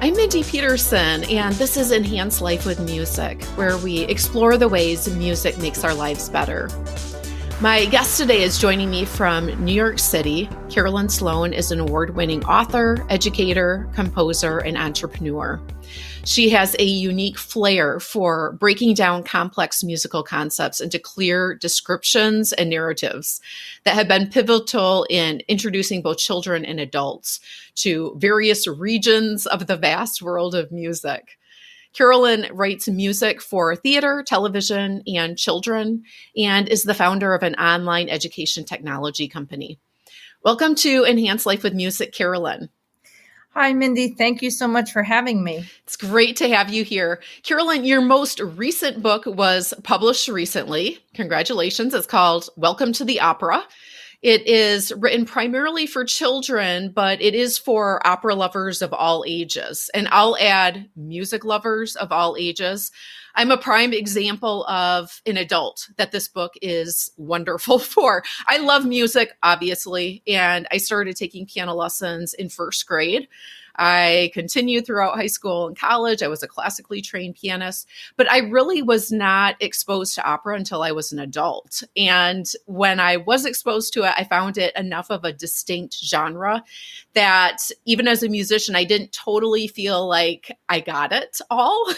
I'm Mindy Peterson, and this is Enhance Life with Music, where we explore the ways music makes our lives better. My guest today is joining me from New York City. Carolyn Sloan is an award-winning author, educator, composer, and entrepreneur. She has a unique flair for breaking down complex musical concepts into clear descriptions and narratives that have been pivotal in introducing both children and adults to various regions of the vast world of music. Carolyn writes music for theater, television, and children, and is the founder of an online education technology company. Welcome to Enhance Life with Music, Carolyn. Hi, Mindy. Thank you so much for having me. It's great to have you here. Carolyn, your most recent book was published recently. Congratulations. It's called Welcome to the Opera. It is written primarily for children, but it is for opera lovers of all ages. And I'll add music lovers of all ages. I'm a prime example of an adult that this book is wonderful for. I love music, obviously, and I started taking piano lessons in first grade. I continued throughout high school and college. I was a classically trained pianist, but I really was not exposed to opera until I was an adult. And when I was exposed to it, I found it enough of a distinct genre that even as a musician, I didn't totally feel like I got it all.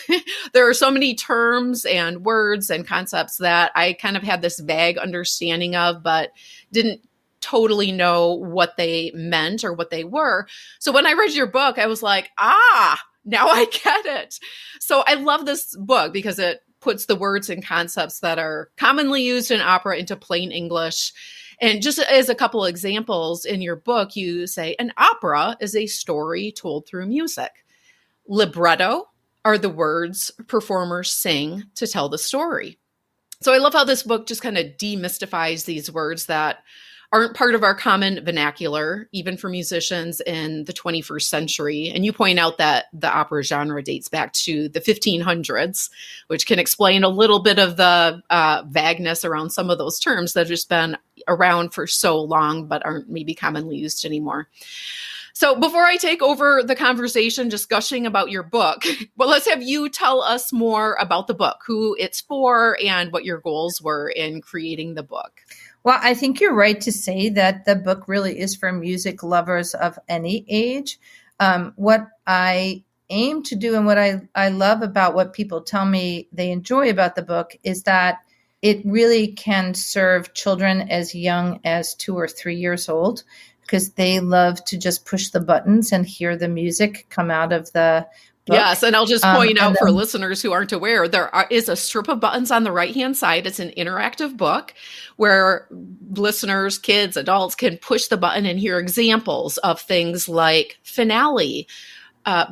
There are so many terms and words and concepts that I kind of had this vague understanding of, but didn't totally know what they meant or what they were. So when I read your book, I was like, now I get it. So I love this book because it puts the words and concepts that are commonly used in opera into plain English. And just as a couple of examples in your book, you say an opera is a story told through music. Libretto are the words performers sing to tell the story. So I love how this book just kind of demystifies these words that aren't part of our common vernacular, even for musicians in the 21st century. And you point out that the opera genre dates back to the 1500s, which can explain a little bit of the vagueness around some of those terms that have just been around for so long, but aren't maybe commonly used anymore. So before I take over the conversation, just gushing about your book, well, let's have you tell us more about the book, who it's for, and what your goals were in creating the book. Well, I think you're right to say that the book really is for music lovers of any age. What I aim to do and what I love about what people tell me they enjoy about the book is that it really can serve children as young as 2 or 3 years old because they love to just push the buttons and hear the music come out of the book. Yes, and I'll just point out for listeners who aren't aware, is a strip of buttons on the right-hand side. It's an interactive book where listeners, kids, adults can push the button and hear examples of things like finale,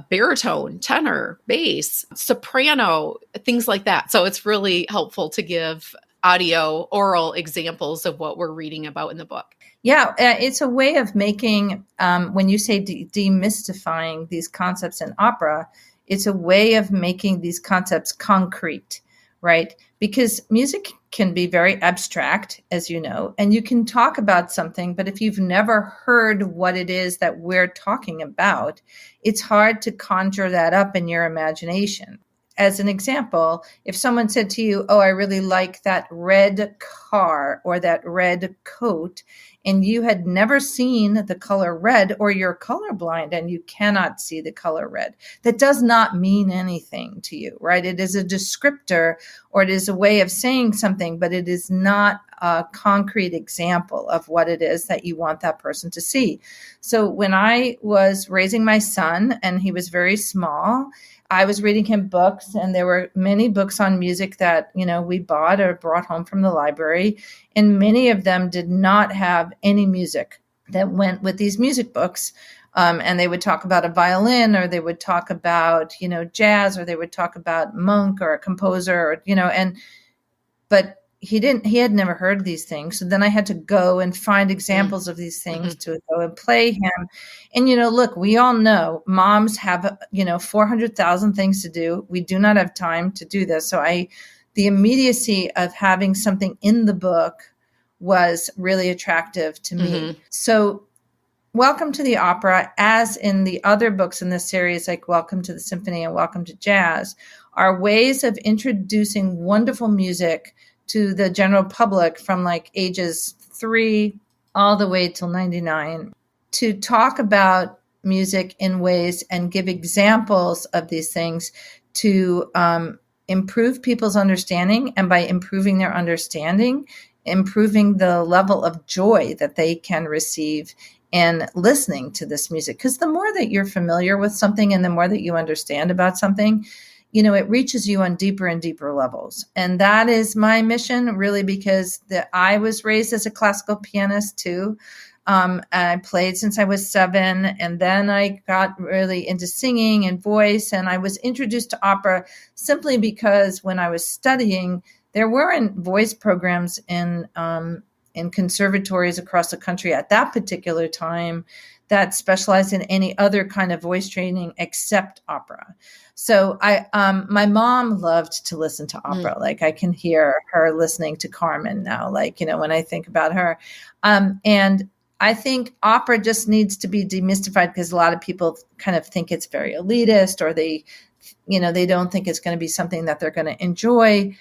baritone, tenor, bass, soprano, things like that. So it's really helpful to give audio, oral examples of what we're reading about in the book. Yeah, it's a way of making, when you say demystifying these concepts in opera, it's a way of making these concepts concrete, right? Because music can be very abstract, as you know, and you can talk about something, but if you've never heard what it is that we're talking about, it's hard to conjure that up in your imagination. As an example, if someone said to you, I really like that red car or that red coat, and you had never seen the color red, or you're colorblind and you cannot see the color red, that does not mean anything to you, right? It is a descriptor, or it is a way of saying something, but it is not a concrete example of what it is that you want that person to see. So when I was raising my son and he was very small, I was reading him books, and there were many books on music that, we bought or brought home from the library. And many of them did not have any music that went with these music books. And they would talk about a violin, or they would talk about, jazz, or they would talk about monk or a composer, but he had never heard these things. So then I had to go and find examples of these things to go and play him. And, look, we all know moms have, 400,000 things to do. We do not have time to do this. So the immediacy of having something in the book was really attractive to me. So Welcome to the Opera, as in the other books in this series, like Welcome to the Symphony and Welcome to Jazz, are ways of introducing wonderful music to the general public from like ages 3 all the way till 99, to talk about music in ways and give examples of these things to improve people's understanding, and by improving their understanding, improving the level of joy that they can receive in listening to this music. Because the more that you're familiar with something and the more that you understand about something, it reaches you on deeper and deeper levels. And that is my mission, really, because I was raised as a classical pianist too. I played since I was 7, and then I got really into singing and voice, and I was introduced to opera simply because when I was studying, there weren't voice programs in conservatories across the country at that particular time that specialized in any other kind of voice training except opera. So my mom loved to listen to opera. Like I can hear her listening to Carmen now, when I think about her. And I think opera just needs to be demystified, because a lot of people kind of think it's very elitist, or they don't think it's going to be something that they're going to enjoy.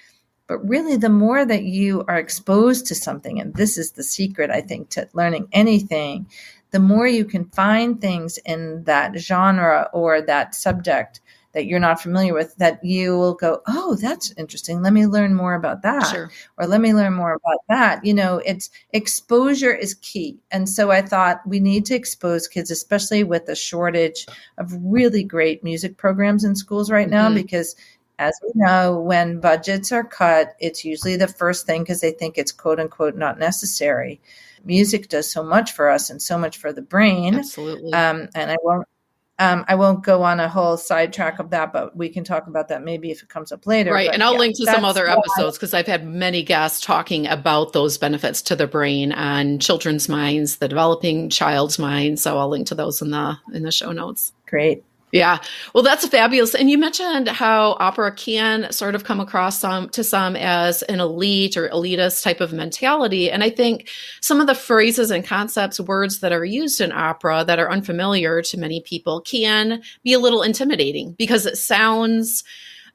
But really, the more that you are exposed to something, and this is the secret, I think, to learning anything, the more you can find things in that genre or that subject that you're not familiar with, that you will go, oh, that's interesting. Let me learn more about that. Sure. Or let me learn more about that. It's exposure is key. And so I thought we need to expose kids, especially with the shortage of really great music programs in schools right now, because as we know, when budgets are cut, it's usually the first thing, because they think it's quote unquote not necessary. Music does so much for us and so much for the brain. Absolutely. And I won't go on a whole sidetrack of that, but we can talk about that maybe if it comes up later. Right. But and I'll link to some other episodes, because I've had many guests talking about those benefits to the brain and children's minds, the developing child's mind. So I'll link to those in the show notes. Great. Yeah. Well, that's fabulous. And you mentioned how opera can sort of come across to some as an elite or elitist type of mentality. And I think some of the phrases and concepts, words that are used in opera that are unfamiliar to many people can be a little intimidating, because it sounds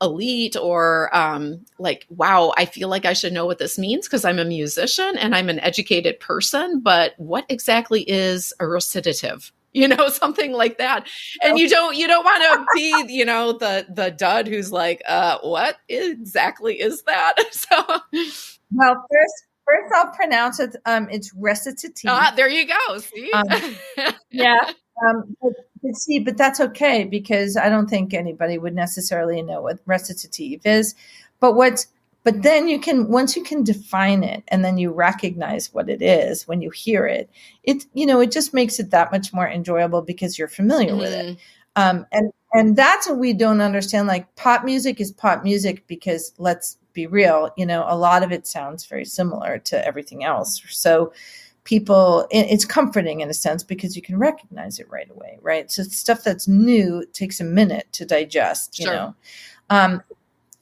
elite or like, wow, I feel like I should know what this means because I'm a musician and I'm an educated person. But what exactly is a recitative? Something like that. And you don't want to be, the dud who's like, what exactly is that? So, well, first I'll pronounce it. It's recitative. There you go. See? Yeah. But that's okay, because I don't think anybody would necessarily know what recitative is. But then once you can define it, and then you recognize what it is when you hear it, it just makes it that much more enjoyable because you're familiar with it. And that's what we don't understand. Like, pop music is pop music because, let's be real, a lot of it sounds very similar to everything else. So it's comforting in a sense because you can recognize it right away, right? So stuff that's new takes a minute to digest, Sure.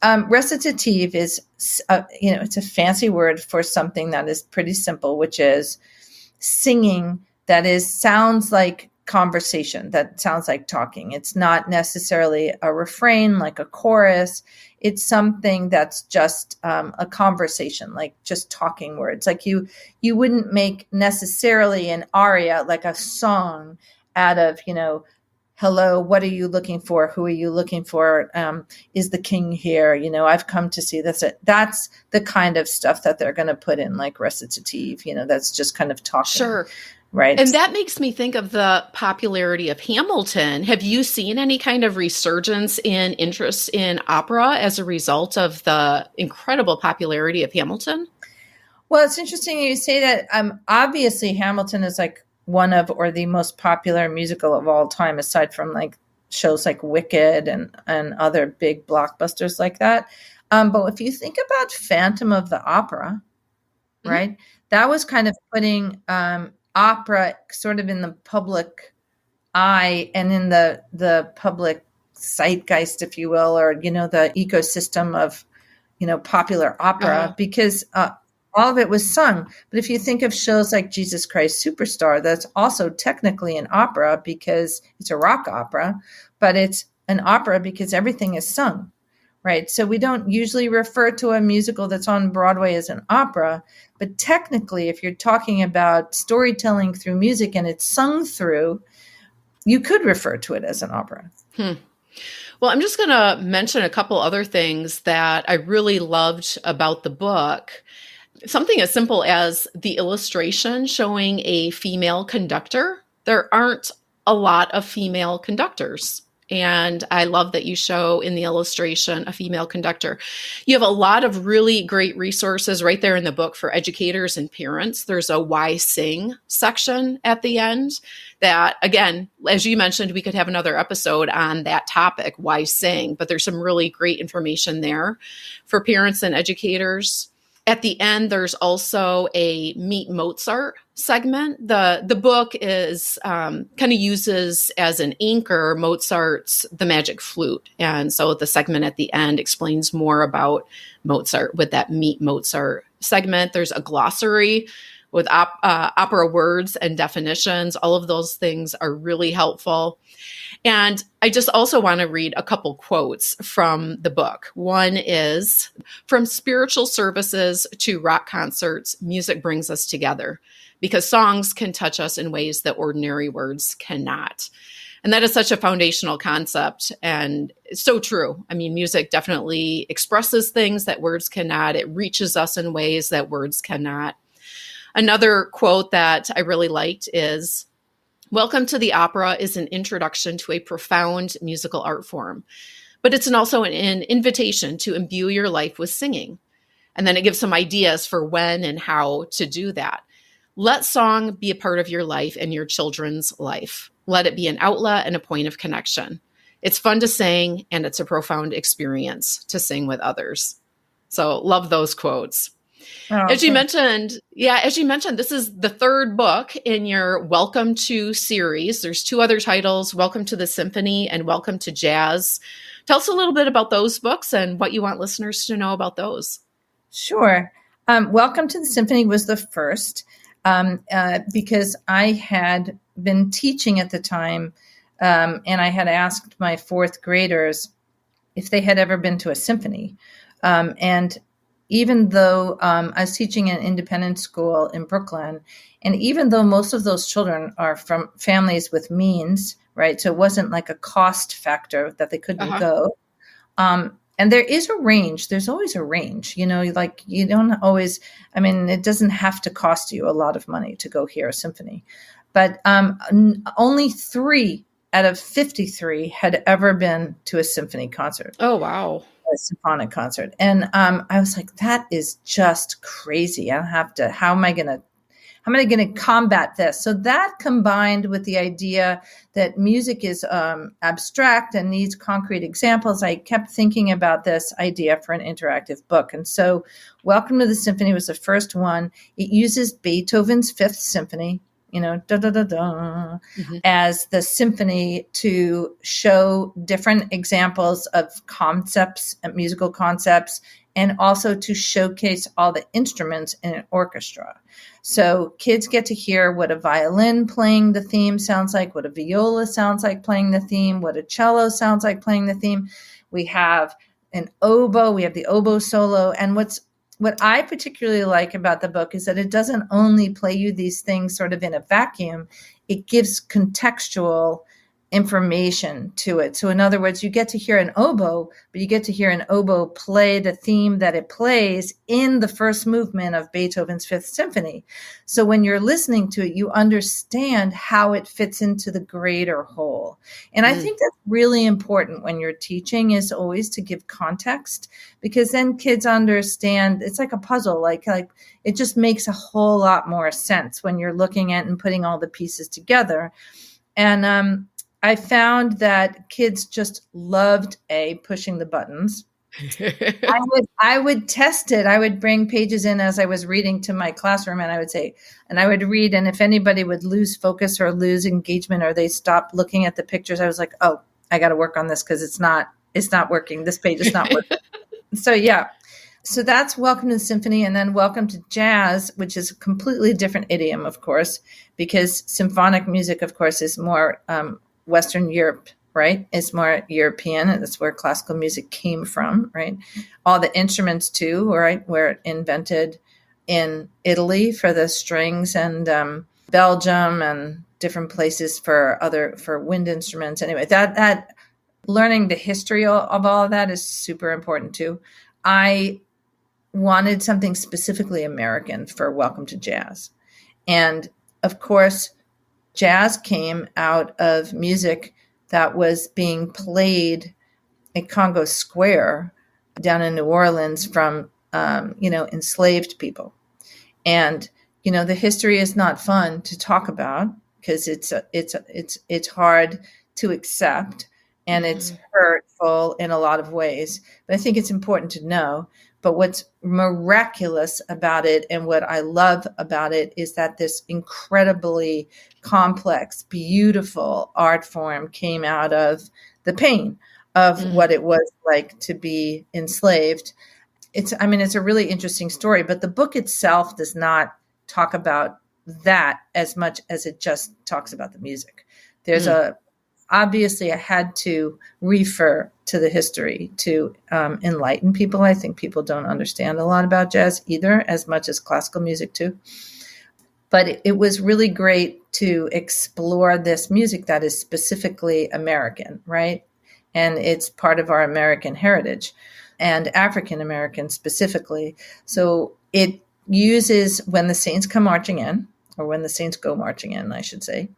Recitative is, it's a fancy word for something that is pretty simple, which is singing sounds like conversation, that sounds like talking. It's not necessarily a refrain like a chorus. It's something that's just a conversation, like just talking words. Like you wouldn't make necessarily an aria, like a song, out of, hello, what are you looking for? Who are you looking for? Is the king here? I've come to see this. That's the kind of stuff that they're going to put in, like recitative, that's just kind of talking. Sure. Right. And that makes me think of the popularity of Hamilton. Have you seen any kind of resurgence in interest in opera as a result of the incredible popularity of Hamilton? Well, it's interesting you say that. Obviously, Hamilton is like one of, or the most popular musical of all time, aside from like shows like Wicked and other big blockbusters like that. But if you think about Phantom of the Opera, right, that was kind of putting opera sort of in the public eye and in the public zeitgeist, if you will, or the ecosystem of popular opera, because All of it was sung. But if you think of shows like Jesus Christ Superstar, that's also technically an opera because it's a rock opera, but it's an opera because everything is sung, right? So we don't usually refer to a musical that's on Broadway as an opera, but technically, if you're talking about storytelling through music and it's sung through, you could refer to it as an opera. Well, I'm just going to mention a couple other things that I really loved about the book. Something as simple as the illustration showing a female conductor. There aren't a lot of female conductors. And I love that you show in the illustration a female conductor. You have a lot of really great resources right there in the book for educators and parents. There's a why sing section at the end that, again, as you mentioned, we could have another episode on that topic, why sing, but there's some really great information there for parents and educators. At the end, there's also a Meet Mozart segment. The book is kind of uses as an anchor Mozart's The Magic Flute. And so the segment at the end explains more about Mozart with that Meet Mozart segment. There's a glossary with opera words and definitions. All of those things are really helpful. And I just also want to read a couple quotes from the book. One is, "From spiritual services to rock concerts, music brings us together because songs can touch us in ways that ordinary words cannot." And that is such a foundational concept and it's so true. I mean, music definitely expresses things that words cannot. It reaches us in ways that words cannot. Another quote that I really liked is, "Welcome to the Opera is an introduction to a profound musical art form, but it's also an invitation to imbue your life with singing." And then it gives some ideas for when and how to do that. "Let song be a part of your life and your children's life. Let it be an outlet and a point of connection. It's fun to sing, and it's a profound experience to sing with others." So love those quotes. Oh, As you mentioned, this is the third book in your Welcome to series. There's two other titles, Welcome to the Symphony and Welcome to Jazz. Tell us a little bit about those books and what you want listeners to know about those. Sure. Welcome to the Symphony was the first because I had been teaching at the time and I had asked my fourth graders if they had ever been to a symphony. And even though I was teaching in an independent school in Brooklyn, and even though most of those children are from families with means, right? So it wasn't like a cost factor that they couldn't go. And there is a range. There's always a range, like you don't always, it doesn't have to cost you a lot of money to go hear a symphony. But only 3 out of 53 had ever been to a symphony concert. Oh, wow. A symphonic concert. And I was like, that is just crazy. How am I going to combat this? So that combined with the idea that music is abstract and needs concrete examples, I kept thinking about this idea for an interactive book. And so Welcome to the Symphony was the first one. It uses Beethoven's Fifth Symphony, as the symphony to show different examples of concepts, musical concepts, and also to showcase all the instruments in an orchestra. So kids get to hear what a violin playing the theme sounds like, what a viola sounds like playing the theme, what a cello sounds like playing the theme. We have an oboe, we have the oboe solo, and what I particularly like about the book is that it doesn't only play you these things sort of in a vacuum, it gives contextual information to it. So in other words, you get to hear an oboe, but you get to hear an oboe play the theme that it plays in the first movement of Beethoven's Fifth Symphony. So when you're listening to it, you understand how it fits into the greater whole. And I think that's really important when you're teaching, is always to give context, because then kids understand. It's like a puzzle, like it just makes a whole lot more sense when you're looking at and putting all the pieces together. And I found that kids just loved pushing the buttons. I would test it. I would bring pages in as I was reading to my classroom, and I would read. And if anybody would lose focus or lose engagement, or they stop looking at the pictures, I was like, oh, I got to work on this because it's not working. This page is not working. So yeah, So that's Welcome to the Symphony, and then Welcome to Jazz, which is a completely different idiom, of course, because symphonic music, of course, is more Western Europe, right? It's more European, and that's where classical music came from, right? All the instruments too, right, were invented in Italy for the strings, and Belgium and different places for wind instruments. Anyway, that learning the history of all of that is super important too. I wanted something specifically American for Welcome to Jazz. And of course, jazz came out of music that was being played at Congo Square down in New Orleans from, enslaved people. And, the history is not fun to talk about because it's hard to accept, and it's hurtful in a lot of ways. But I think it's important to know. But what's miraculous about it and what I love about it is that this incredibly complex, beautiful art form came out of the pain of what it was like to be enslaved. It's a really interesting story, but the book itself does not talk about that as much as it just talks about the music. There's obviously I had to refer to the history to enlighten people. I think people don't understand a lot about jazz either, as much as classical music too. But it was really great to explore this music that is specifically American, right? And it's part of our American heritage and African American specifically. So it uses When the Saints Come Marching In, or When the Saints Go Marching In, I should say,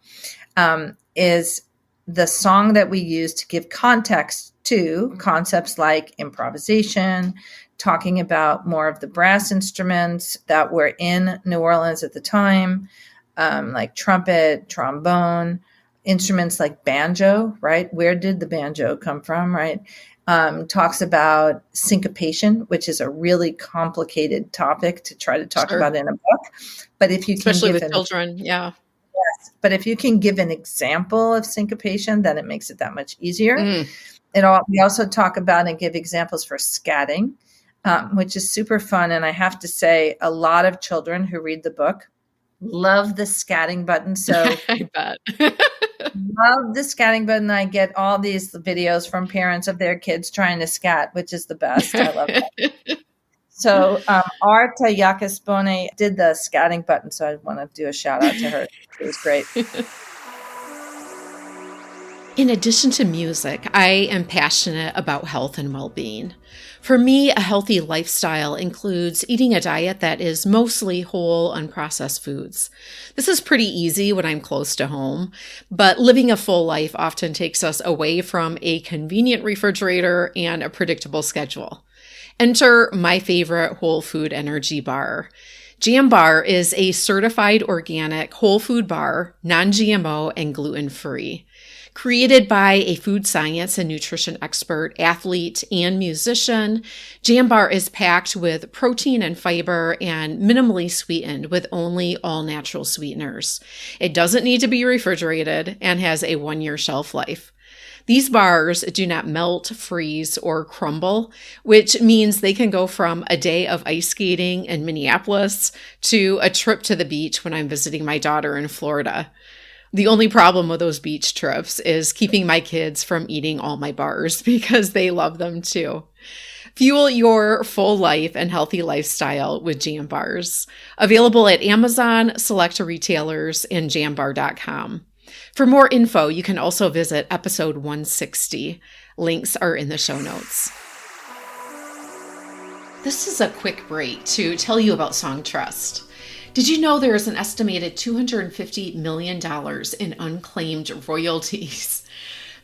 is the song that we use to give context to concepts like improvisation, talking about more of the brass instruments that were in New Orleans at the time, like trumpet, trombone, instruments like banjo, right? Where did the banjo come from, right? Talks about syncopation, which is a really complicated topic to try to talk about in a book. But if you especially with children, yeah. Yes, but if you can give an example of syncopation, then it makes it that much easier. We also talk about and give examples for scatting, which is super fun. And I have to say, a lot of children who read the book love the scatting button. So I bet. Love the scatting button. I get all these videos from parents of their kids trying to scat, which is the best. I love that. So Arta Yacaspone did the scatting button, so I want to do a shout out to her. It was great. In addition to music, I am passionate about health and well-being. For me, a healthy lifestyle includes eating a diet that is mostly whole, unprocessed foods. This is pretty easy when I'm close to home, but living a full life often takes us away from a convenient refrigerator and a predictable schedule. Enter my favorite whole food energy bar. Jam Bar is a certified organic whole food bar, non-GMO and gluten-free. Created by a food science and nutrition expert, athlete, and musician, Jam Bar is packed with protein and fiber and minimally sweetened with only all-natural sweeteners. It doesn't need to be refrigerated and has a 1-year shelf life. These bars do not melt, freeze, or crumble, which means they can go from a day of ice skating in Minneapolis to a trip to the beach when I'm visiting my daughter in Florida. The only problem with those beach trips is keeping my kids from eating all my bars because they love them too. Fuel your full life and healthy lifestyle with Jam Bars. Available at Amazon, select retailers, and jambar.com. For more info, you can also visit episode 160. Links are in the show notes. This is a quick break to tell you about Song Trust. Did you know there is an estimated $250 million in unclaimed royalties?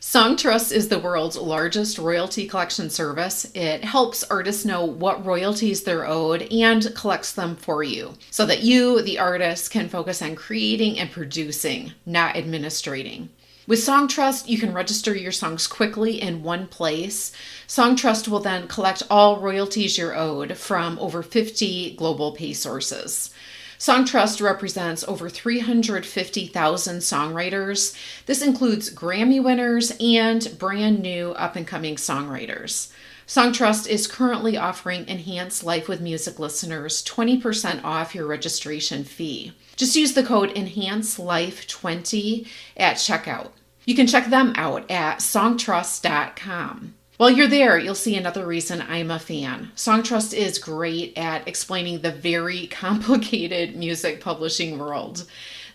Song Trust is the world's largest royalty collection service. It helps artists know what royalties they're owed and collects them for you so that you, the artist, can focus on creating and producing, not administrating. With Song Trust, you can register your songs quickly in one place. Song Trust will then collect all royalties you're owed from over 50 global pay sources. Song Trust represents over 350,000 songwriters. This includes Grammy winners and brand new up-and-coming songwriters. Songtrust is currently offering Enhanced Life with Music listeners 20% off your registration fee. Just use the code EnhancedLife20 at checkout. You can check them out at songtrust.com. While you're there, you'll see another reason I'm a fan. Songtrust is great at explaining the very complicated music publishing world.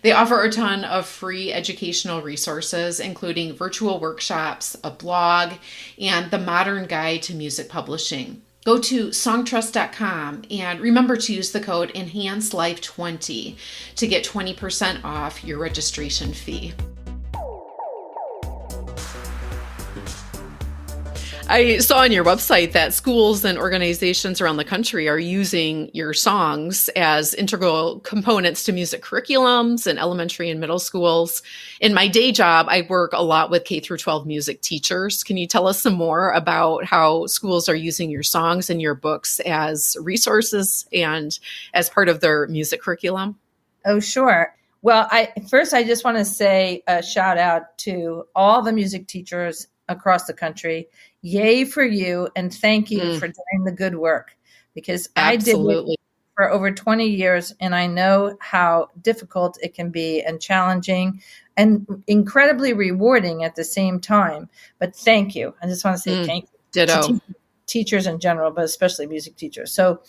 They offer a ton of free educational resources, including virtual workshops, a blog, and the modern guide to music publishing. Go to songtrust.com and remember to use the code EnhancedLife20 to get 20% off your registration fee. I saw on your website that schools and organizations around the country are using your songs as integral components to music curriculums in elementary and middle schools. In my day job, I work a lot with K through 12 music teachers. Can you tell us some more about how schools are using your songs and your books as resources and as part of their music curriculum? Oh, sure. Well, I just want to say a shout out to all the music teachers across the country. Yay for you, and thank you for doing the good work, because Absolutely. I did it for over 20 years, and I know how difficult it can be and challenging and incredibly rewarding at the same time. But thank you. I just want to say thank you Ditto. to teachers in general, but especially music teachers. So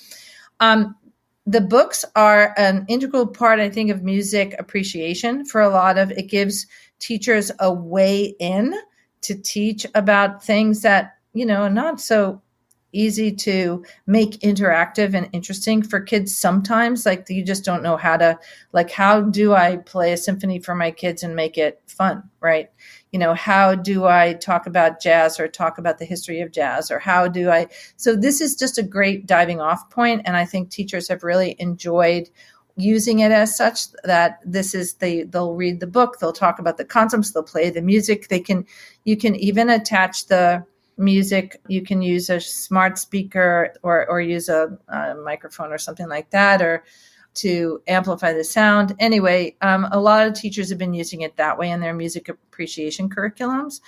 the books are an integral part, I think, of music appreciation for a lot of it. Gives teachers a way in to teach about things that, are not so easy to make interactive and interesting for kids sometimes. Like, you just don't know how do I play a symphony for my kids and make it fun, right? How do I talk about jazz or talk about the history of jazz, or so this is just a great diving off point. And I think teachers have really enjoyed using it as such, that they'll read the book, they'll talk about the concepts, they'll play the music. You can even attach the music. You can use a smart speaker or use a microphone or something like that, or to amplify the sound. Anyway, a lot of teachers have been using it that way in their music appreciation curriculums.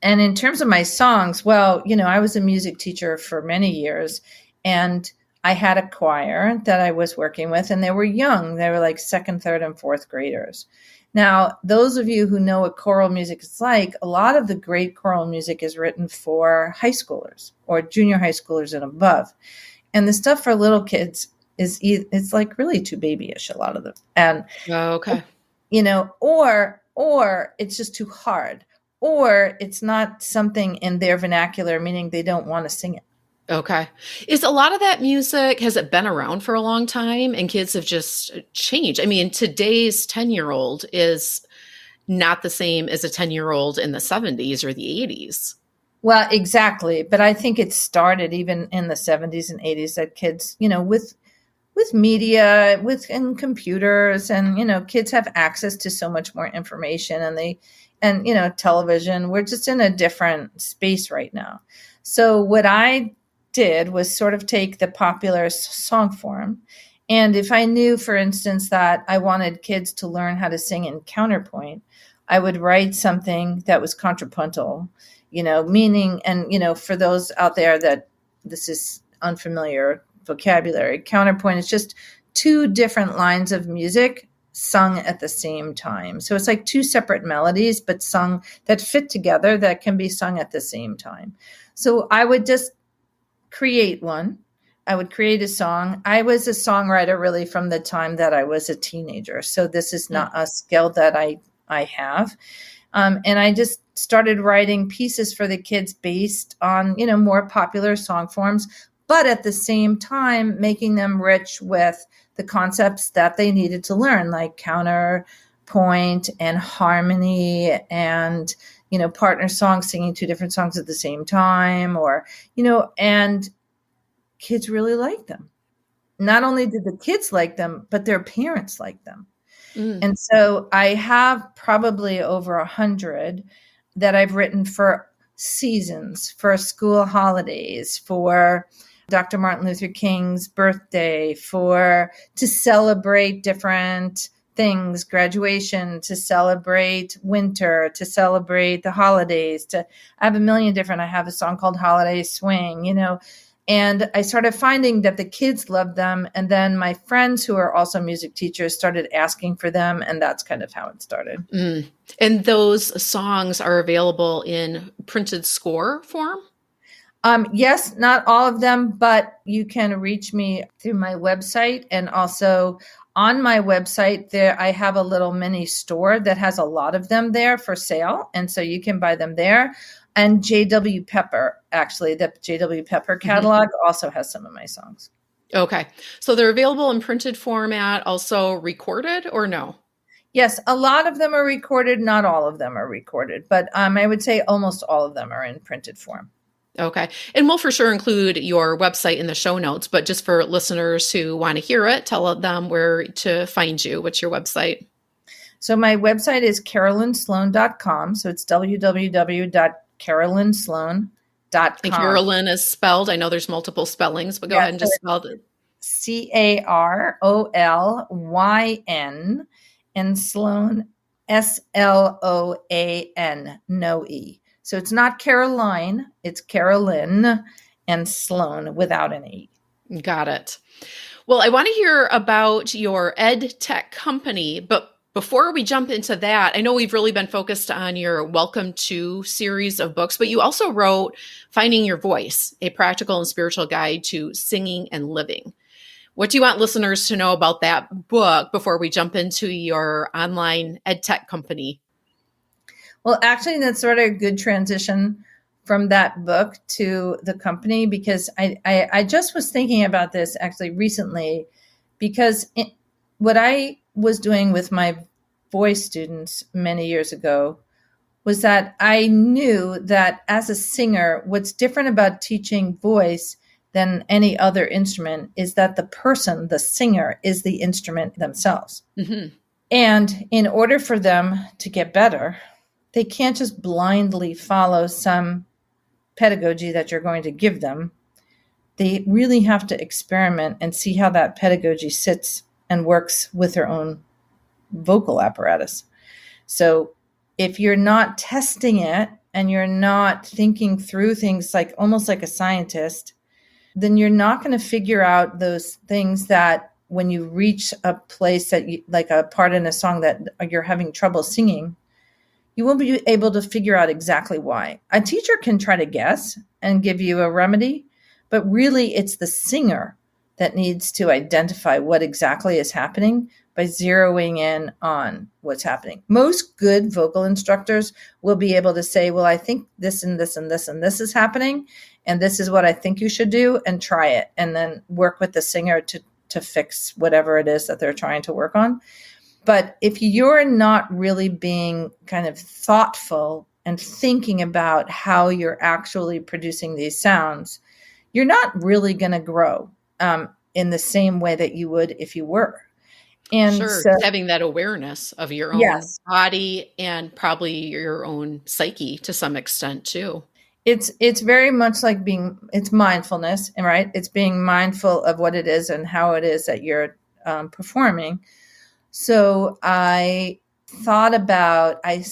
And in terms of my songs, well, I was a music teacher for many years, and I had a choir that I was working with, and they were young. They were like second, third, and fourth graders. Now, those of you who know what choral music is like, a lot of the great choral music is written for high schoolers or junior high schoolers and above. And the stuff for little kids it's like really too babyish, a lot of them. And okay. Or it's just too hard, or it's not something in their vernacular, meaning they don't want to sing it. Okay. Is a lot of that music, has it been around for a long time and kids have just changed? I mean, today's 10-year-old is not the same as a 10-year-old in the 70s or the 80s. Well, exactly. But I think it started even in the 70s and 80s that kids, with media, and computers, and, kids have access to so much more information, and television. We're just in a different space right now. So what I did was sort of take the popular song form. And if I knew, for instance, that I wanted kids to learn how to sing in counterpoint, I would write something that was contrapuntal, meaning, and, for those out there that this is unfamiliar vocabulary, counterpoint is just two different lines of music sung at the same time. So it's like two separate melodies, but sung that fit together, that can be sung at the same time. So I would just create one. I would create a song. I was a songwriter really from the time that I was a teenager. So this is not a skill that I have. And I just started writing pieces for the kids based on, more popular song forms, but at the same time, making them rich with the concepts that they needed to learn, like counterpoint and harmony and, partner songs, singing two different songs at the same time, or, and kids really liked them. Not only did the kids like them, but their parents liked them. And so I have probably over 100 that I've written for seasons, for school holidays, for Dr. Martin Luther King's birthday, to celebrate different things, graduation, to celebrate winter, to celebrate the holidays, I have a million different, I have a song called Holiday Swing, and I started finding that the kids loved them. And then my friends who are also music teachers started asking for them. And that's kind of how it started. And those songs are available in printed score form? Yes, not all of them, but you can reach me through my website. And also on my website there, I have a little mini store that has a lot of them there for sale. And so you can buy them there. And J.W. Pepper, actually, the J.W. Pepper catalog also has some of my songs. Okay. So they're available in printed format, also recorded, or no? Yes, a lot of them are recorded. Not all of them are recorded, but I would say almost all of them are in printed form. Okay. And we'll for sure include your website in the show notes, but just for listeners who want to hear it, tell them where to find you. What's your website? So my website is carolynsloan.com. So it's www.carolynsloan.com. And Carolyn is spelled. I know there's multiple spellings, but go ahead and just spell it. Carolyn and Sloan, Sloan, no E. So it's not Caroline, it's Carolyn and Sloan without an E. Got it. Well, I want to hear about your ed tech company, but before we jump into that, I know we've really been focused on your Welcome to series of books, but you also wrote Finding Your Voice, a practical and spiritual guide to singing and living. What do you want listeners to know about that book before we jump into your online ed tech company? Well, actually, that's sort of a good transition from that book to the company, because I just was thinking about this actually recently, because what I was doing with my voice students many years ago was that I knew that as a singer, what's different about teaching voice than any other instrument is that the person, the singer, is the instrument themselves. Mm-hmm. And in order for them to get better, they can't just blindly follow some pedagogy that you're going to give them. They really have to experiment and see how that pedagogy sits and works with their own vocal apparatus. So if you're not testing it and you're not thinking through things like almost like a scientist, then you're not going to figure out those things that when you reach a place that you, like a part in a song that you're having trouble singing, you won't be able to figure out exactly why. A teacher can try to guess and give you a remedy, but really it's the singer that needs to identify what exactly is happening by zeroing in on what's happening. Most good vocal instructors will be able to say, well, I think this and this and this and this is happening, and this is what I think you should do, and try it, and then work with the singer to fix whatever it is that they're trying to work on. But if you're not really being kind of thoughtful and thinking about how you're actually producing these sounds, you're not really going to grow in the same way that you would if you were. And sure, so, having that awareness of your own body and probably your own psyche to some extent too. It's very much like it's mindfulness, right? It's being mindful of what it is and how it is that you're performing. So I thought about, I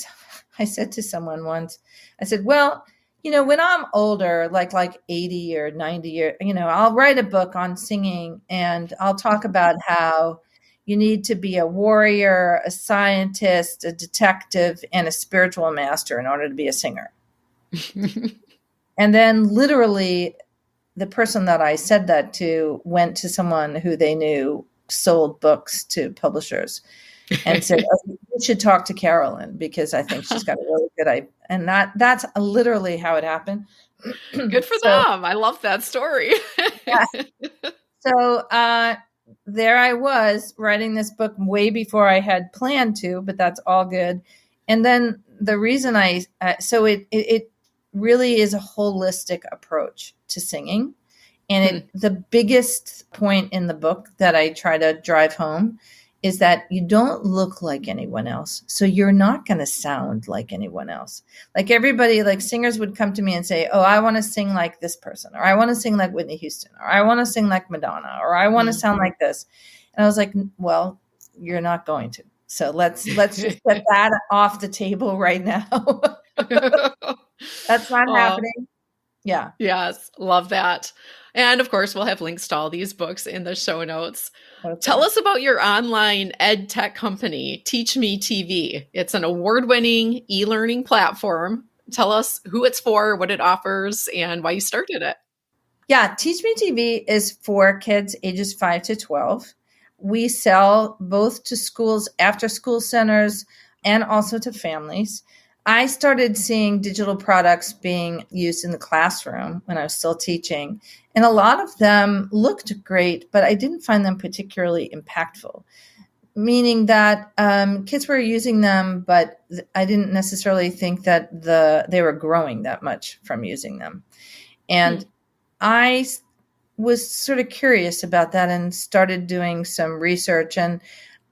said to someone once, I said, well, when I'm older, like 80 or 90 or, I'll write a book on singing, and I'll talk about how you need to be a warrior, a scientist, a detective, and a spiritual master in order to be a singer. And then literally the person that I said that to went to someone who they knew sold books to publishers and said, oh, you should talk to Carolyn because I think she's got a really good idea. And that's literally how it happened. Good for them. I love that story. Yeah. So there I was writing this book way before I had planned to, but that's all good. And then the reason so it really is a holistic approach to singing. And the biggest point in the book that I try to drive home is that you don't look like anyone else. So you're not going to sound like anyone else. Like everybody, like singers would come to me and say, oh, I want to sing like this person, or I want to sing like Whitney Houston, or I want to sing like Madonna, or I want to sound like this. And I was like, well, you're not going to. So let's just get that off the table right now. That's not Oh, happening. Yeah. yes, love that. And of course, we'll have links to all these books in the show notes. Tell Okay. us about your online ed tech company, Teach Me TV. It's an award-winning e-learning platform. Tell us who it's for, what it offers, and why you started it. Yeah, Teach Me TV is for kids ages 5 to 12. We sell both to schools, after school centers, and also to families. I started seeing digital products being used in the classroom when I was still teaching, and a lot of them looked great, but I didn't find them particularly impactful, meaning that kids were using them, but I didn't necessarily think that they were growing that much from using them. And I was sort of curious about that and started doing some research, and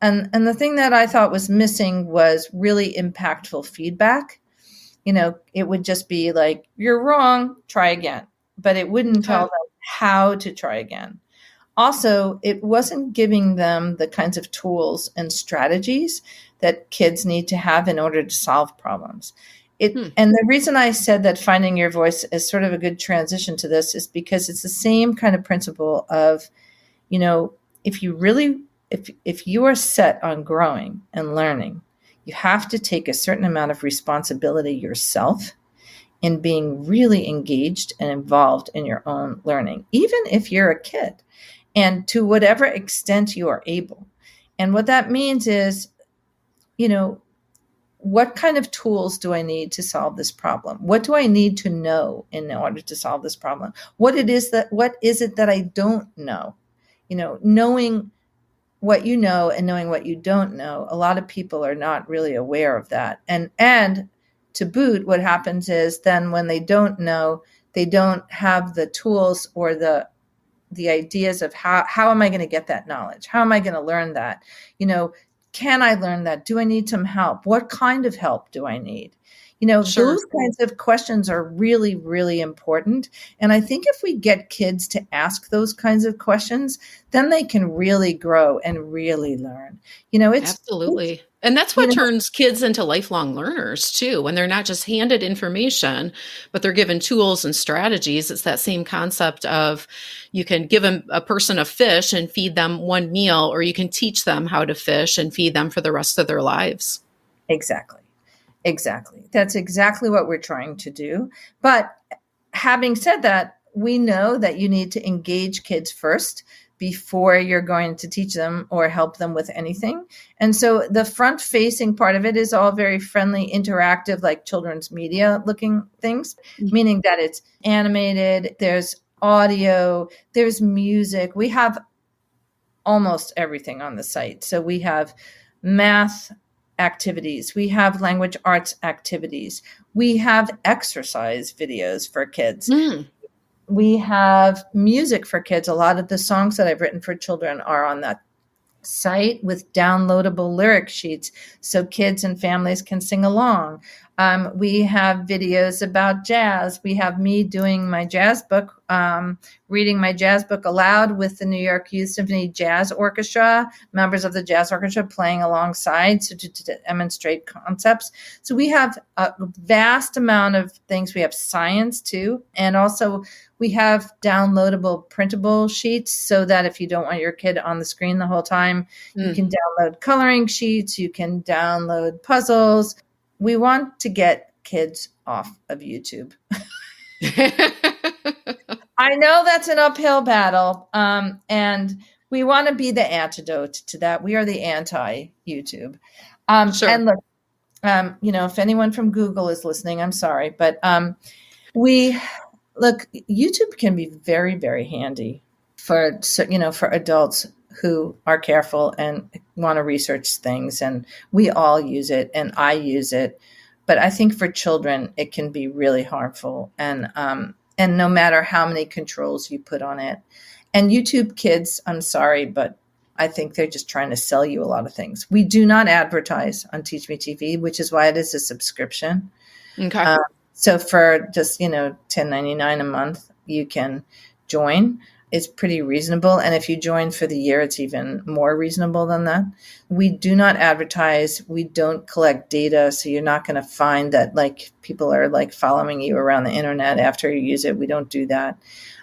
the thing that I thought was missing was really impactful feedback. It would just be like, you're wrong, try again, but it wouldn't tell Okay. them how to try again. Also, it wasn't giving them the kinds of tools and strategies that kids need to have in order to solve problems. And the reason I said that finding your voice is sort of a good transition to this is because it's the same kind of principle of, if you are set on growing and learning, you have to take a certain amount of responsibility yourself in being really engaged and involved in your own learning, even if you're a kid, and to whatever extent you are able. And what that means is, what kind of tools do I need to solve this problem? What do I need to know in order to solve this problem? What is it that I don't know? Knowing what you know and knowing what you don't know, a lot of people are not really aware of that. And to boot, what happens is then when they don't know, they don't have the tools or the ideas of how am I going to get that knowledge? How am I going to learn that? Can I learn that? Do I need some help? What kind of help do I need? Sure. Those kinds of questions are really, really important. And I think if we get kids to ask those kinds of questions, then they can really grow and really learn. Absolutely. And that's what turns kids into lifelong learners too, when they're not just handed information, but they're given tools and strategies. It's that same concept of you can give a person a fish and feed them one meal, or you can teach them how to fish and feed them for the rest of their lives. Exactly. That's exactly what we're trying to do. But having said that, we know that you need to engage kids first before you're going to teach them or help them with anything. And so the front facing part of it is all very friendly, interactive, like children's media looking things, meaning that it's animated, there's audio, there's music. We have almost everything on the site. So we have math activities, we have language arts activities, we have exercise videos for kids. We have music for kids. A lot of the songs that I've written for children are on that site with downloadable lyric sheets so kids and families can sing along. We have videos about jazz. We have me doing my jazz book, reading my jazz book aloud with the New York Youth Symphony Jazz Orchestra, members of the jazz orchestra playing alongside to demonstrate concepts. So we have a vast amount of things. We have science too. And also we have downloadable printable sheets so that if you don't want your kid on the screen the whole time, you can download coloring sheets, you can download puzzles. We want to get kids off of YouTube. I know that's an uphill battle, and we want to be the antidote to that. We are the anti-YouTube. Sure. And look, if anyone from Google is listening, I'm sorry, but YouTube can be very, very handy for adults who are careful and want to research things, and we all use it, and I use it. But I think for children, it can be really harmful, and no matter how many controls you put on it. And YouTube Kids, I'm sorry, but I think they're just trying to sell you a lot of things. We do not advertise on Teach Me TV, which is why it is a subscription. Okay. So for just $10.99 a month, you can join. is pretty reasonable. And if you join for the year, it's even more reasonable than that. We do not advertise. We don't collect data. So you're not going to find that like people are like following you around the internet after you use it. We don't do that.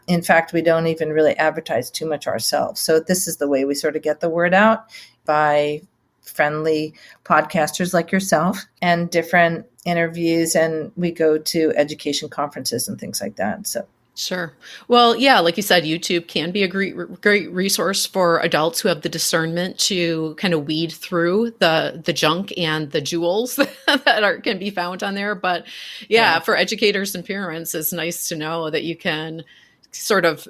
In fact, we don't even really advertise too much ourselves. So this is the way we sort of get the word out, by friendly podcasters like yourself and different interviews. And we go to education conferences and things like that. So Sure. Well, yeah, like you said, YouTube can be a great resource for adults who have the discernment to kind of weed through the junk and the jewels that can be found on there. But yeah, for educators and parents, it's nice to know that you can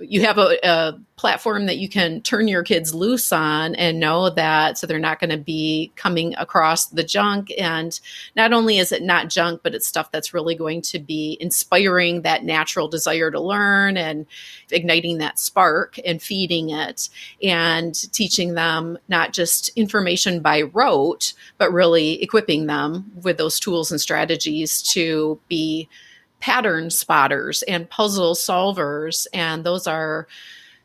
you have a platform that you can turn your kids loose on and know that so they're not going to be coming across the junk. And not only is it not junk, but it's stuff that's really going to be inspiring that natural desire to learn and igniting that spark and feeding it and teaching them not just information by rote, but really equipping them with those tools and strategies to be pattern spotters and puzzle solvers. And those are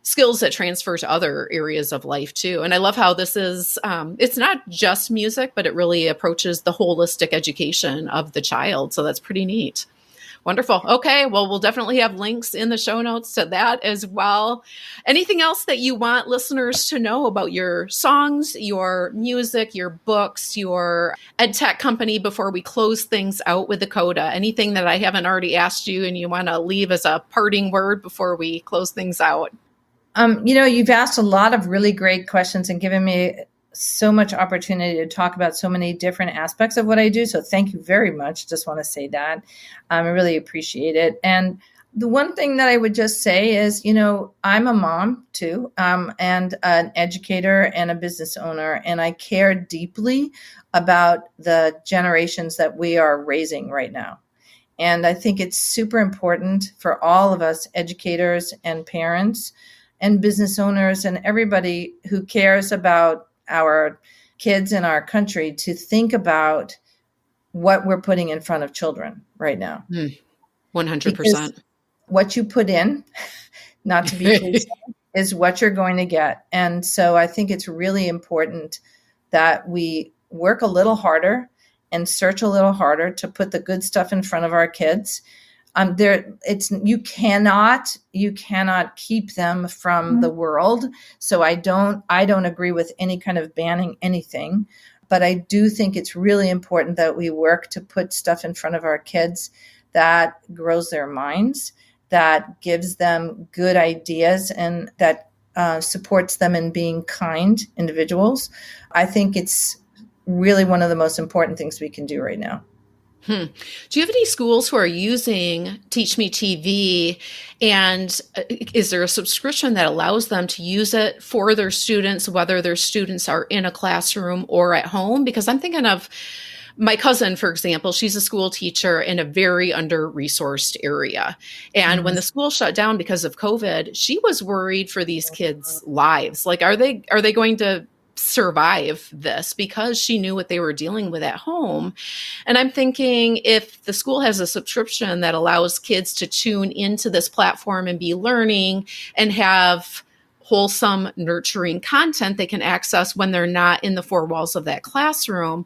skills that transfer to other areas of life too. And I love how this is, it's not just music, but it really approaches the holistic education of the child. So that's pretty neat. Wonderful. Okay. Well, we'll definitely have links in the show notes to that as well. Anything else that you want listeners to know about your songs, your music, your books, your ed tech company before we close things out with the coda? Anything that I haven't already asked you and you want to leave as a parting word before we close things out? You've asked a lot of really great questions and given me so much opportunity to talk about so many different aspects of what I do. So thank you very much. Just want to say that. I really appreciate it. And the one thing that I would just say is, I'm a mom too, and an educator and a business owner, and I care deeply about the generations that we are raising right now. And I think it's super important for all of us educators and parents and business owners and everybody who cares about our kids in our country to think about what we're putting in front of children right now. 100%. Because what you put in, not to be cliche, is what you're going to get. And so I think it's really important that we work a little harder and search a little harder to put the good stuff in front of our kids. You cannot keep them from the world. So I don't agree with any kind of banning anything, but I do think it's really important that we work to put stuff in front of our kids that grows their minds, that gives them good ideas, and that supports them in being kind individuals. I think it's really one of the most important things we can do right now. Do you have any schools who are using Teach Me TV, and is there a subscription that allows them to use it for their students, whether their students are in a classroom or at home? Because I'm thinking of my cousin, for example. She's a school teacher in a very under-resourced area. And when the school shut down because of COVID, she was worried for these kids' lives. Like, are they going to survive this, because she knew what they were dealing with at home. And I'm thinking, if the school has a subscription that allows kids to tune into this platform and be learning and have wholesome, nurturing content they can access when they're not in the four walls of that classroom,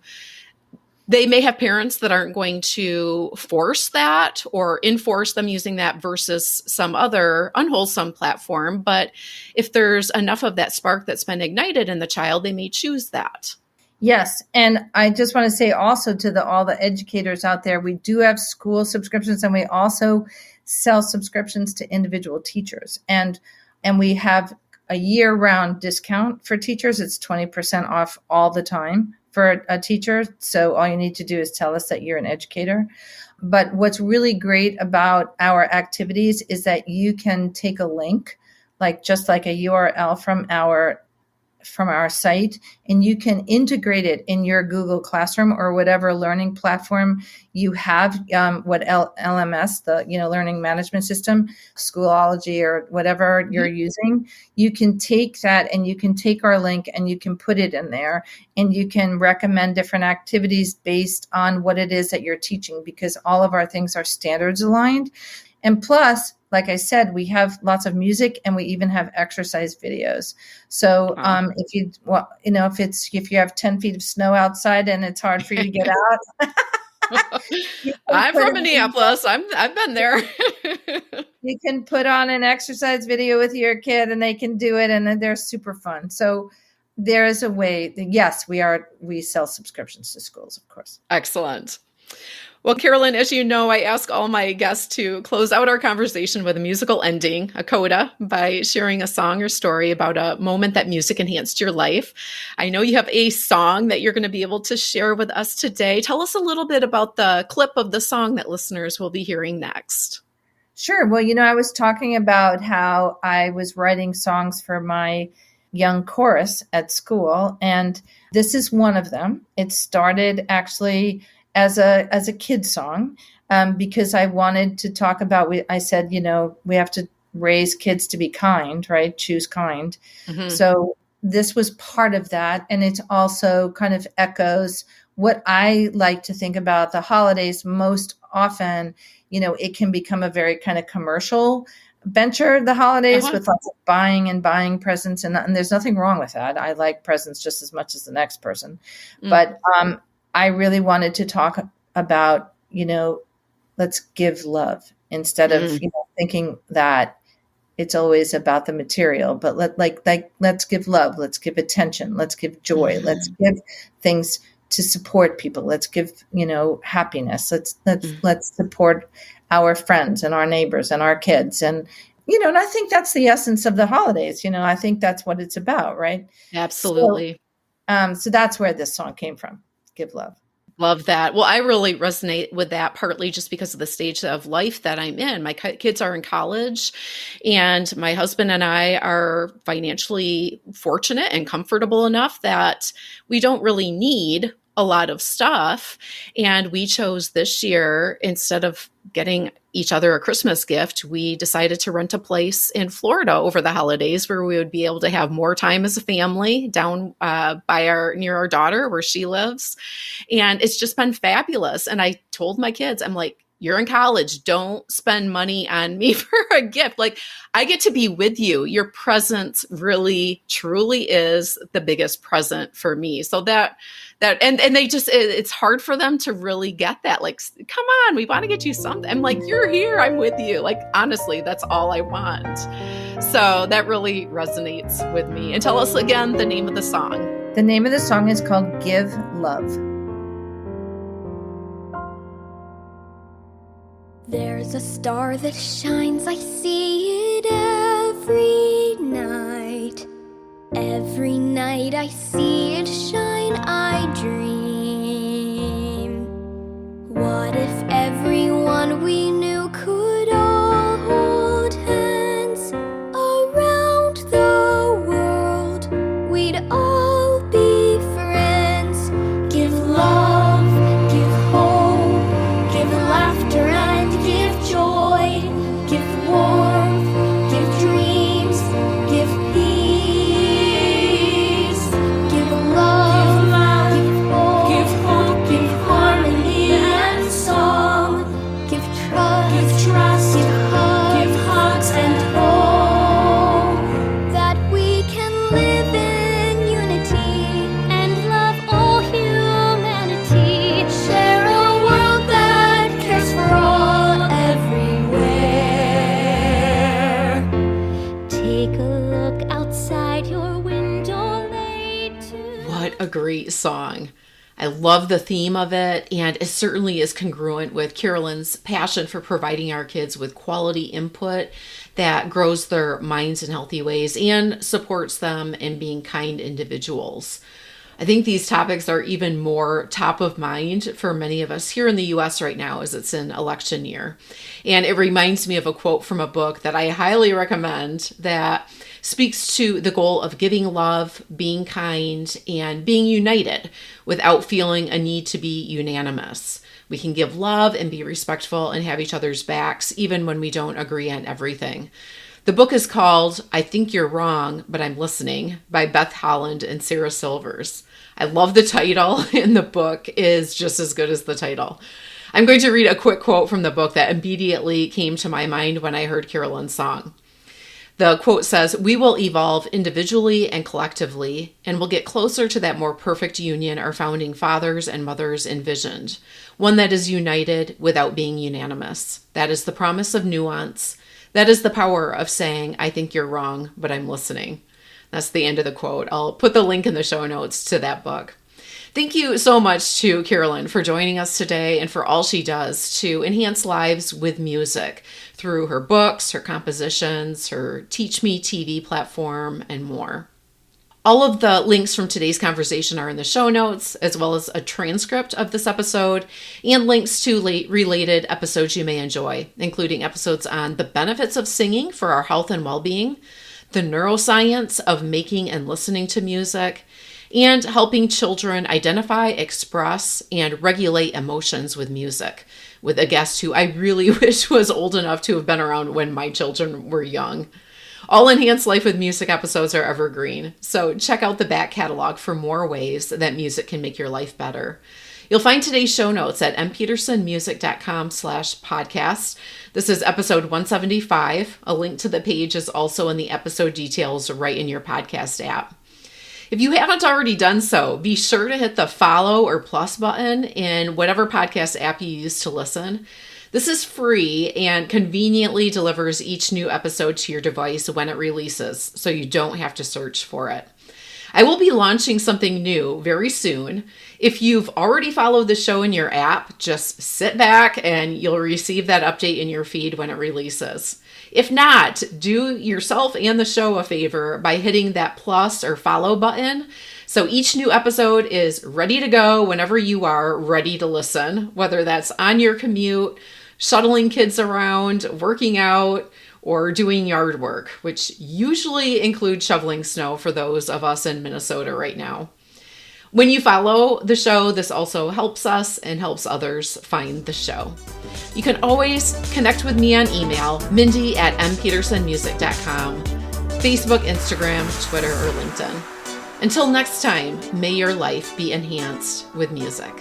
they may have parents that aren't going to force that or enforce them using that versus some other unwholesome platform. But if there's enough of that spark that's been ignited in the child, they may choose that. Yes. And I just want to say also to all the educators out there, we do have school subscriptions, and we also sell subscriptions to individual teachers. And we have a year-round discount for teachers. It's 20% off all the time for a teacher. So all you need to do is tell us that you're an educator. But what's really great about our activities is that you can take a link, just like a URL from our site, and you can integrate it in your Google Classroom or whatever learning platform you have, LMS, the learning management system, Schoology, or whatever you're using. You can take that and you can take our link and you can put it in there, and you can recommend different activities based on what it is that you're teaching, because all of our things are standards aligned. And plus, like I said, we have lots of music and we even have exercise videos. So Wow. if you, well, if you have 10 feet of snow outside and it's hard for you to get out, you can I'm put from on, Minneapolis. I've been there. you can put on an exercise video with your kid and they can do it, and then they're super fun. So there is a way that, yes, we sell subscriptions to schools, of course. Excellent. Well, Carolyn, as you know, I ask all my guests to close out our conversation with a musical ending, a coda, by sharing a song or story about a moment that music enhanced your life. I know you have a song that you're going to be able to share with us today. Tell us a little bit about the clip of the song that listeners will be hearing next. Sure. Well, I was talking about how I was writing songs for my young chorus at school, and this is one of them. It started actually as a kid song, because I wanted to talk about, I said, we have to raise kids to be kind, right? Choose kind. Mm-hmm. So this was part of that. And it also kind of echoes what I like to think about the holidays most often. It can become a very kind of commercial venture, the holidays, with lots of buying presents. And there's nothing wrong with that. I like presents just as much as the next person. Mm. But I really wanted to talk about, let's give love instead of, thinking that it's always about the material, but let's give love, let's give attention, let's give joy, let's give things to support people. Let's give, happiness. Let's support our friends and our neighbors and our kids. And, and I think that's the essence of the holidays. I think that's what it's about. Right. Absolutely. So that's where this song came from. Give love. Love that. Well, I really resonate with that partly just because of the stage of life that I'm in. My kids are in college, and my husband and I are financially fortunate and comfortable enough that we don't really need a lot of stuff. And we chose this year, instead of getting each other a Christmas gift, we decided to rent a place in Florida over the holidays where we would be able to have more time as a family down near our daughter where she lives. And it's just been fabulous. And I told my kids, I'm like, you're in college. Don't spend money on me for a gift. Like, I get to be with you. Your presence really, truly is the biggest present for me. So and they just, it's hard for them to really get that. Like, come on, we want to get you something. I'm like, you're here. I'm with you. Like, honestly, that's all I want. So that really resonates with me. And tell us again the name of the song. The name of the song is called Give Love. There's a star that shines, I see it every night. Every night I see it shine, I dream. What if everyone we knew could all hold hands around the world? We'd all be friends. Give love, give hope, give laughter and give joy, give warmth, give dreams, give peace, give love, give hope, give harmony and song, give trust, give hugs and hope, that we can live in unity and love all humanity, share a world that cares for all everywhere. Take a look outside your window late tonight. What a great song. I love the theme of it, and it certainly is congruent with Carolyn's passion for providing our kids with quality input that grows their minds in healthy ways and supports them in being kind individuals. I think these topics are even more top of mind for many of us here in the US right now, as it's an election year. And it reminds me of a quote from a book that I highly recommend that speaks to the goal of giving love, being kind, and being united without feeling a need to be unanimous. We can give love and be respectful and have each other's backs, even when we don't agree on everything. The book is called I Think You're Wrong, But I'm Listening by Beth Holland and Sarah Silvers. I love the title, and the book is just as good as the title. I'm going to read a quick quote from the book that immediately came to my mind when I heard Carolyn's song. The quote says, "We will evolve individually and collectively, and will get closer to that more perfect union our founding fathers and mothers envisioned, one that is united without being unanimous. That is the promise of nuance. That is the power of saying, I think you're wrong, but I'm listening." That's the end of the quote. I'll put the link in the show notes to that book. Thank you so much to Carolyn for joining us today and for all she does to enhance lives with music through her books, her compositions, her Teach Me TV platform, and more. All of the links from today's conversation are in the show notes, as well as a transcript of this episode and links to related episodes you may enjoy, including episodes on the benefits of singing for our health and well-being, the neuroscience of making and listening to music, and helping children identify, express, and regulate emotions with music, with a guest who I really wish was old enough to have been around when my children were young. All Enhanced Life with Music episodes are evergreen, so check out the back catalog for more ways that music can make your life better. You'll find today's show notes at mpetersonmusic.com/podcast. This is episode 175. A link to the page is also in the episode details right in your podcast app. If you haven't already done so, be sure to hit the follow or plus button in whatever podcast app you use to listen. This is free and conveniently delivers each new episode to your device when it releases, so you don't have to search for it. I will be launching something new very soon. If you've already followed the show in your app, just sit back and you'll receive that update in your feed when it releases. If not, do yourself and the show a favor by hitting that plus or follow button, so each new episode is ready to go whenever you are ready to listen, whether that's on your commute, shuttling kids around, working out, or doing yard work, which usually includes shoveling snow for those of us in Minnesota right now. When you follow the show, this also helps us and helps others find the show. You can always connect with me on email, mindy@mpetersonmusic.com, Facebook, Instagram, Twitter, or LinkedIn. Until next time, may your life be enhanced with music.